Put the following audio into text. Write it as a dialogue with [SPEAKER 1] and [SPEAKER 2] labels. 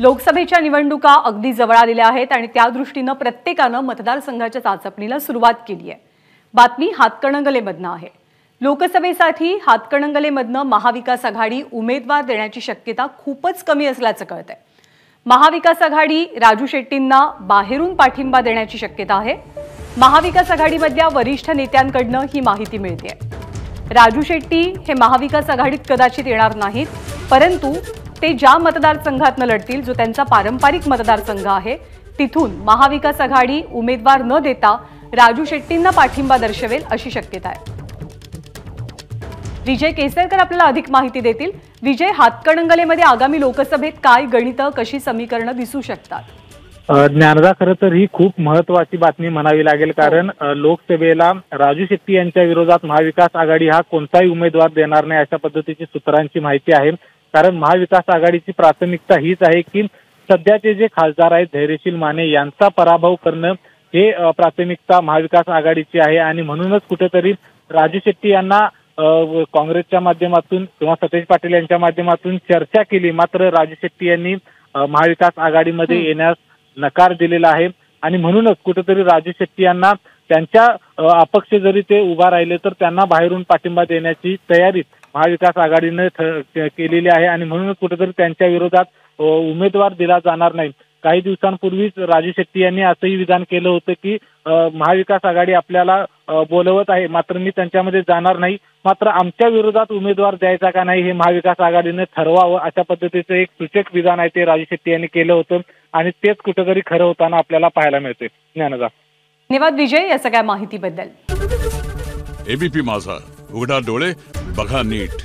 [SPEAKER 1] लोकसभेच्या निवडणुका अगदी जवळ आलेल्या आहेत आणि त्या दृष्टीने प्रत्येकाने मतदारसंघाच्या चाचपणीला सुरुवात केली आहे। बातमी हातकणंगलेमधनं आहे। लोकसभेसाठी हातकणंगलेमधनं महाविकास आघाडी उमेदवार देण्याची शक्यता खूपच कमी असल्याचं कळतंय। महाविकास आघाडी राजू शेट्टींना बाहेरून पाठिंबा देण्याची शक्यता आहे। महाविकास आघाडीमधल्या वरिष्ठ नेत्यांकडनं ही माहिती मिळते। राजू शेट्टी हे महाविकास आघाडीत कदाचित येणार नाहीत, परंतु ते ज्या मतदारसंघातनं लढतील जो त्यांचा पारंपरिक मतदारसंघ आहे तिथून महाविकास आघाडी उमेदवार न देता राजू शेट्टींना पाठिंबा दर्शवेल अशी शक्यता आहे। विजय केसरकर आपल्याला अधिक माहिती देतील। विजय, हातकणंगलेमध्ये आगामी लोकसभेत काय गणित, कशी समीकरणं दिसू शकतात?
[SPEAKER 2] ज्ञानदा, खरं तर ही खूप महत्वाची बातमी म्हणावी लागेल, कारण लोकसभेला राजू शेट्टी यांच्या विरोधात महाविकास आघाडी हा कोणताही उमेदवार देणार नाही अशा पद्धतीची सूत्रांची माहिती आहे। कारण महाविकास आघाडीची प्राथमिकता हीच आहे की सध्याचे जे खासदार आहेत धैर्यशील माने यांचा पराभव करणं हे प्राथमिकता महाविकास आघाडीची आहे। आणि म्हणूनच कुठेतरी राजू शेट्टी यांना काँग्रेसच्या माध्यमातून किंवा सतेज पाटील यांच्या माध्यमातून चर्चा केली, मात्र राजू शेट्टी यांनी महाविकास आघाडीमध्ये येण्यास नकार दिलेला आहे। आणि म्हणूनच कुठेतरी राजू शेट्टी यांना त्यांच्या अपक्ष जरी ते उभा राहिले तर त्यांना बाहेरून पाठिंबा देण्याची तयारी महाविकास आघाडीने केलेली आहे। आणि म्हणूनच कुठेतरी त्यांच्या विरोधात उमेदवार दिला जाणार नाही। काही दिवसांपूर्वीच राजू शेट्टी यांनी असंही विधान केलं होतं की महाविकास आघाडी आपल्याला बोलवत आहे, मात्र मी त्यांच्यामध्ये जाणार नाही, मात्र आमच्या विरोधात उमेदवार द्यायचा का नाही हे महाविकास आघाडीने ठरवावं अशा पद्धतीचं एक सूचक विधान आहे ते राजू शेट्टी यांनी केलं होतं आणि तेच कुठेतरी खरं होताना आपल्याला पाहायला मिळते। ज्ञानदा,
[SPEAKER 1] धन्यवाद विजय या सगळ्या माहितीबद्दल।
[SPEAKER 3] एबीपी माझा, उघडा डोळे बघा नीट।